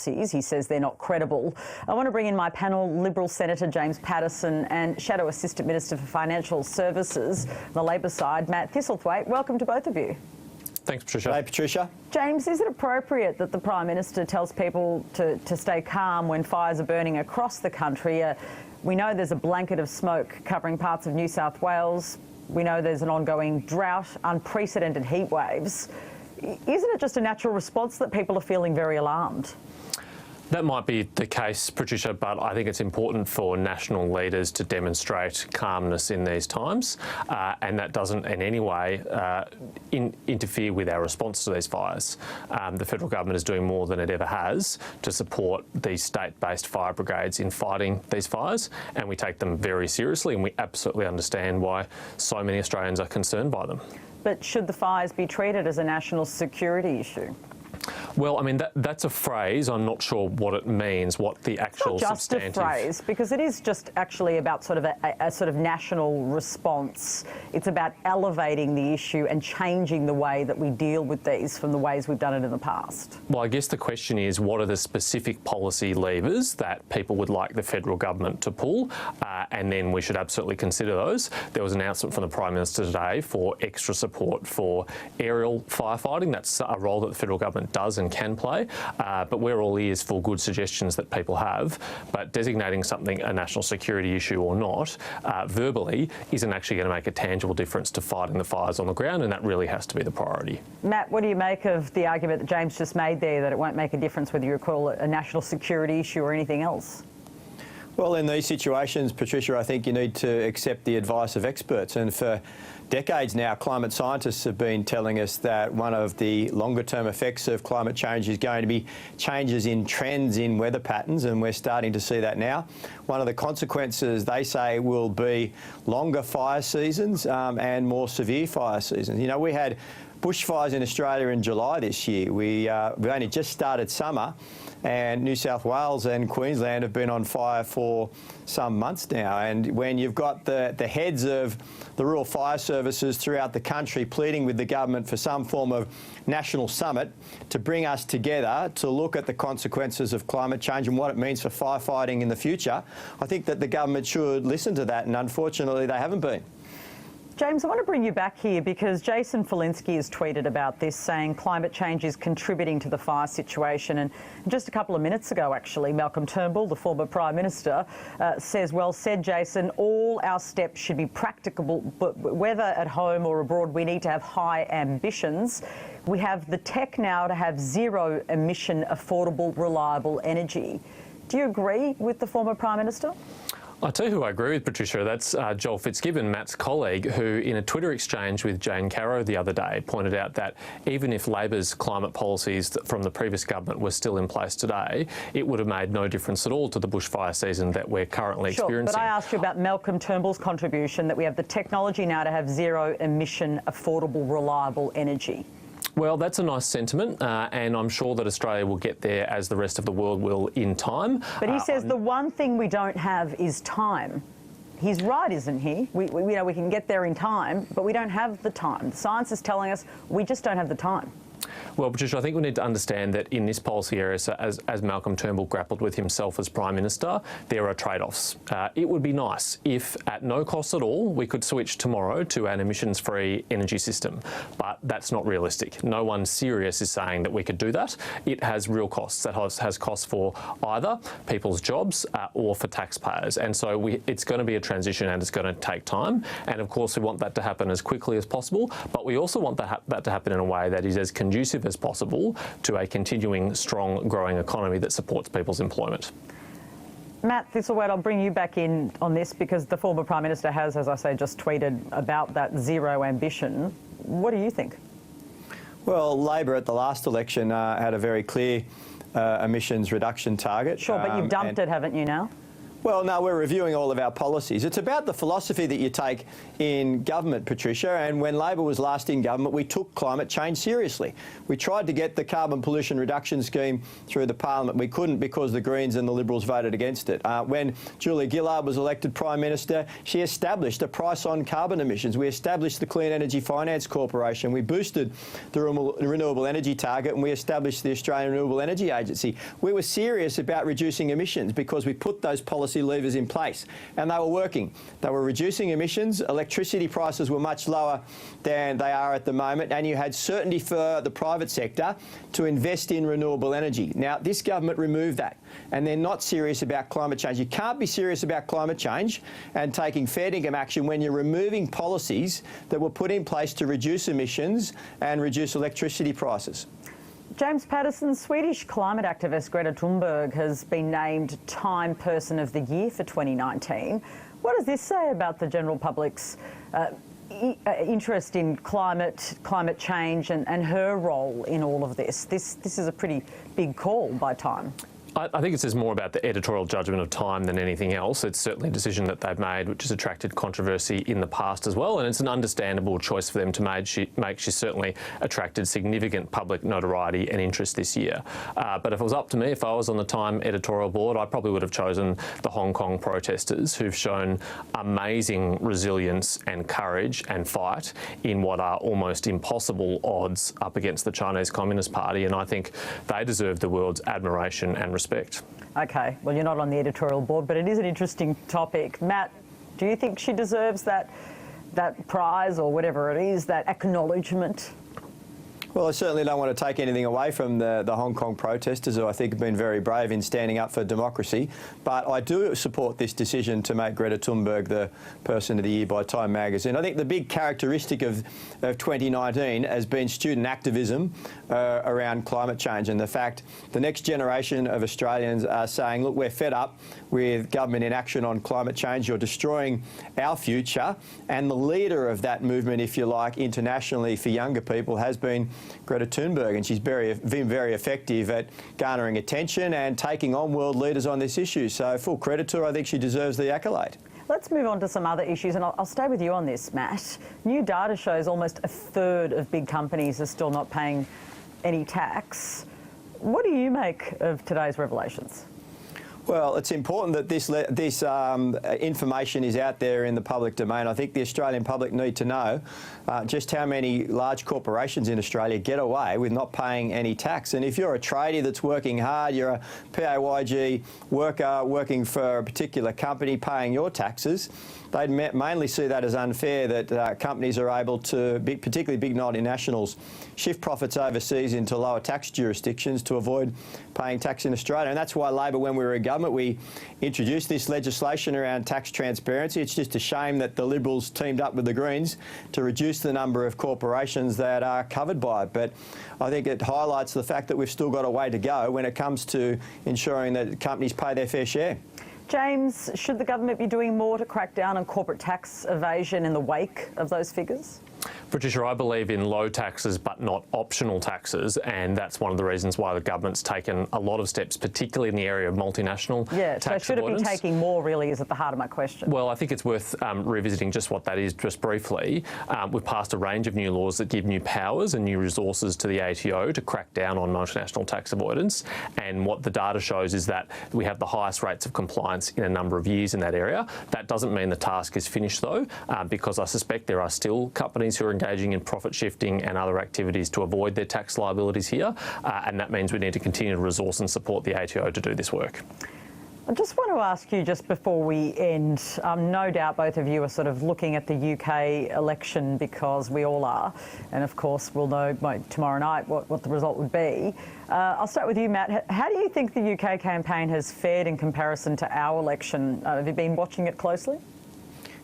policies. He says they're not credible. I want to bring in my panel, Liberal Senator James Paterson and Shadow Assistant Minister for Financial Services, the Labor side, Matt Thistlethwaite. Welcome to both of you. Thanks, Patricia. Hey, Patricia. James, is it appropriate that the Prime Minister tells people to stay calm when fires are burning across the country? We know there's a blanket of smoke covering parts of New South Wales. We know there's an ongoing drought, unprecedented heat waves. Isn't it just a natural response that people are feeling very alarmed? That might be the case, Patricia, but I think it's important for national leaders to demonstrate calmness in these times, and that doesn't in any way interfere with our response to these fires. The federal government is doing more than it ever has to support these state-based fire brigades in fighting these fires, and we take them very seriously, and we absolutely understand why so many Australians are concerned by them. But should the fires be treated as a national security issue? Well, I mean, that's a phrase. I'm not sure what it means, what the actual substantive... It's not just a phrase, because it is just actually about sort of a sort of national response. It's about elevating the issue and changing the way that we deal with these from the ways we've done it in the past. Well, I guess the question is, what are the specific policy levers that people would like the federal government to pull? And then we should absolutely consider those. There was an announcement from the Prime Minister today for extra support for aerial firefighting. That's a role that the federal government does and can play, but we're all ears for good suggestions that people have. But designating something a national security issue or not, verbally, isn't actually going to make a tangible difference to fighting the fires on the ground, and that really has to be the priority. Matt, what do you make of the argument that James just made there, that it won't make a difference whether you call it a national security issue or anything else? Well, in these situations, Patricia, I think you need to accept the advice of experts. And for decades now, climate scientists have been telling us that one of the longer-term effects of climate change is going to be changes in trends in weather patterns, and we're starting to see that now. One of the consequences, they say, will be longer fire seasons and more severe fire seasons. You know, we had bushfires in Australia in July this year. We've only just started summer, and New South Wales and Queensland have been on fire for some months now. And when you've got the heads of the rural fire services throughout the country pleading with the government for some form of national summit to bring us together to look at the consequences of climate change and what it means for firefighting in the future, I think that the government should listen to that, and unfortunately they haven't been. James, I want to bring you back here because Jason Falinski has tweeted about this, saying climate change is contributing to the fire situation. And just a couple of minutes ago, actually, Malcolm Turnbull, the former Prime Minister, says, well said, Jason, all our steps should be practicable, but whether at home or abroad, we need to have high ambitions. We have the tech now to have zero emission, affordable, reliable energy. Do you agree with the former Prime Minister? I'll tell you who I agree with, Patricia. That's Joel Fitzgibbon, Matt's colleague, who in a Twitter exchange with Jane Caro the other day pointed out that even if Labor's climate policies from the previous government were still in place today, it would have made no difference at all to the bushfire season that we're currently experiencing. But I asked you about Malcolm Turnbull's contribution, that we have the technology now to have zero emission, affordable, reliable energy. Well, that's a nice sentiment, and I'm sure that Australia will get there as the rest of the world will in time. But he says the one thing we don't have is time. He's right, isn't he? We can get there in time, but we don't have the time. The science is telling us we just don't have the time. Well, Patricia, I think we need to understand that in this policy area, so as Malcolm Turnbull grappled with himself as Prime Minister, there are trade-offs. It would be nice if, at no cost at all, we could switch tomorrow to an emissions-free energy system. But that's not realistic. No one serious is saying that we could do that. It has real costs. That has costs for either people's jobs or for taxpayers. And so it's going to be a transition, and it's going to take time. And of course, we want that to happen as quickly as possible. But we also want that to happen in a way that is as conducive as possible to a continuing, strong, growing economy that supports people's employment. Matt Thistlethwaite, I'll bring you back in on this because the former Prime Minister has, as I say, just tweeted about that zero ambition. What do you think? Well, Labor at the last election had a very clear emissions reduction target. Sure, but you've dumped it, haven't you now? Well, no, we're reviewing all of our policies. It's about the philosophy that you take in government, Patricia, and when Labor was last in government, we took climate change seriously. We tried to get the carbon pollution reduction scheme through the parliament. We couldn't because the Greens and the Liberals voted against it. When Julia Gillard was elected Prime Minister, she established a price on carbon emissions. We established the Clean Energy Finance Corporation. We boosted the renewable energy target, and we established the Australian Renewable Energy Agency. We were serious about reducing emissions because we put those policy levers in place, and they were working. They were reducing emissions. Electricity prices were much lower than they are at the moment, and you had certainty for the private sector to invest in renewable energy. Now, this government removed that, and they're not serious about climate change. You can't be serious about climate change and taking fair dinkum action when you're removing policies that were put in place to reduce emissions and reduce electricity prices. James Paterson, Swedish climate activist Greta Thunberg has been named Time Person of the Year for 2019. What does this say about the general public's interest in climate change and her role in all of this? This is a pretty big call by Time. I think it says more about the editorial judgment of Time than anything else. It's certainly a decision that they've made which has attracted controversy in the past as well, and it's an understandable choice for them to make. She's certainly attracted significant public notoriety and interest this year. But if it was up to me, if I was on the Time editorial board, I probably would have chosen the Hong Kong protesters who've shown amazing resilience and courage and fight in what are almost impossible odds up against the Chinese Communist Party, and I think they deserve the world's admiration and respect. OK, well, you're not on the editorial board, but it is an interesting topic. Matt, do you think she deserves that prize or whatever it is, that acknowledgement? Well, I certainly don't want to take anything away from the Hong Kong protesters, who I think have been very brave in standing up for democracy. But I do support this decision to make Greta Thunberg the Person of the Year by Time magazine. I think the big characteristic of 2019 has been student activism around climate change, and the fact the next generation of Australians are saying, look, we're fed up with government inaction on climate change. You're destroying our future. And the leader of that movement, if you like, internationally for younger people has been Greta Thunberg, and she's been very effective at garnering attention and taking on world leaders on this issue. So full credit to her. I think she deserves the accolade. Let's move on to some other issues, and I'll stay with you on this, Matt. New data shows almost a third of big companies are still not paying any tax. What do you make of today's revelations? Well, it's important that this information is out there in the public domain. I think the Australian public need to know just how many large corporations in Australia get away with not paying any tax. And if you're a tradie that's working hard, you're a PAYG worker working for a particular company paying your taxes, they'd mainly see that as unfair that companies are able to, particularly big multinationals, shift profits overseas into lower tax jurisdictions to avoid paying tax in Australia. And that's why Labor, when we were in government, we introduced this legislation around tax transparency. It's just a shame that the Liberals teamed up with the Greens to reduce the number of corporations that are covered by it. But I think it highlights the fact that we've still got a way to go when it comes to ensuring that companies pay their fair share. James, should the government be doing more to crack down on corporate tax evasion in the wake of those figures? Patricia, I believe in low taxes but not optional taxes, and that's one of the reasons why the government's taken a lot of steps, particularly in the area of multinational tax should avoidance. It be taking more, really, is at the heart of my question. Well, I think it's worth revisiting just what that is just briefly. We've passed a range of new laws that give new powers and new resources to the ATO to crack down on multinational tax avoidance, and what the data shows is that we have the highest rates of compliance in a number of years in that area. That doesn't mean the task is finished, though, because I suspect there are still companies who are engaging in profit shifting and other activities to avoid their tax liabilities here, and that means we need to continue to resource and support the ATO to do this work. I just want to ask you, just before we end, no doubt both of you are sort of looking at the UK election, because we all are, and of course we'll know tomorrow night what the result would be. I'll start with you, Matt. How do you think the UK campaign has fared in comparison to our election? Have you been watching it closely?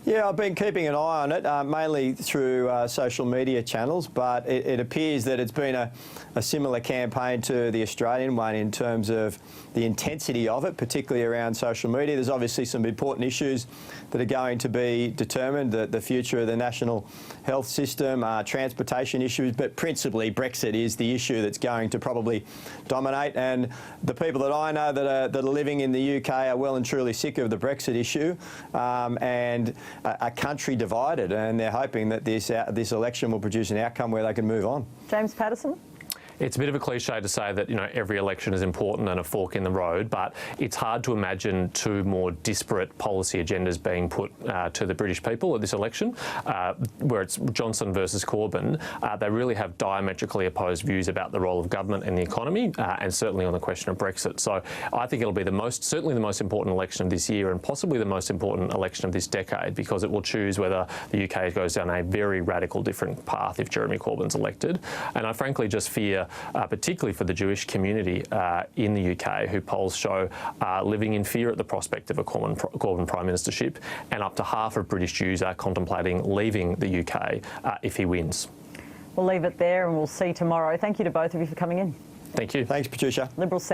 Yeah, I've been keeping an eye on it, mainly through social media channels, but it appears that it's been a similar campaign to the Australian one in terms of the intensity of it, particularly around social media. There's obviously some important issues that are going to be determined, the future of the national health system, transportation issues, but principally Brexit is the issue that's going to probably dominate. And the people that I know that are living in the UK are well and truly sick of the Brexit issue, and a country divided, and they're hoping that this election will produce an outcome where they can move on. James Paterson? It's a bit of a cliche to say that, every election is important and a fork in the road, but it's hard to imagine two more disparate policy agendas being put to the British people at this election, where it's Johnson versus Corbyn. They really have diametrically opposed views about the role of government and the economy, and certainly on the question of Brexit. So I think it'll be certainly the most important election of this year, and possibly the most important election of this decade, because it will choose whether the UK goes down a very radical different path if Jeremy Corbyn's elected. And I frankly just fear, particularly for the Jewish community in the UK, who polls show are living in fear at the prospect of a Corbyn Prime Ministership, and up to half of British Jews are contemplating leaving the UK if he wins. We'll leave it there and we'll see tomorrow. Thank you to both of you for coming in. Thank you. Thanks, Patricia. Liberal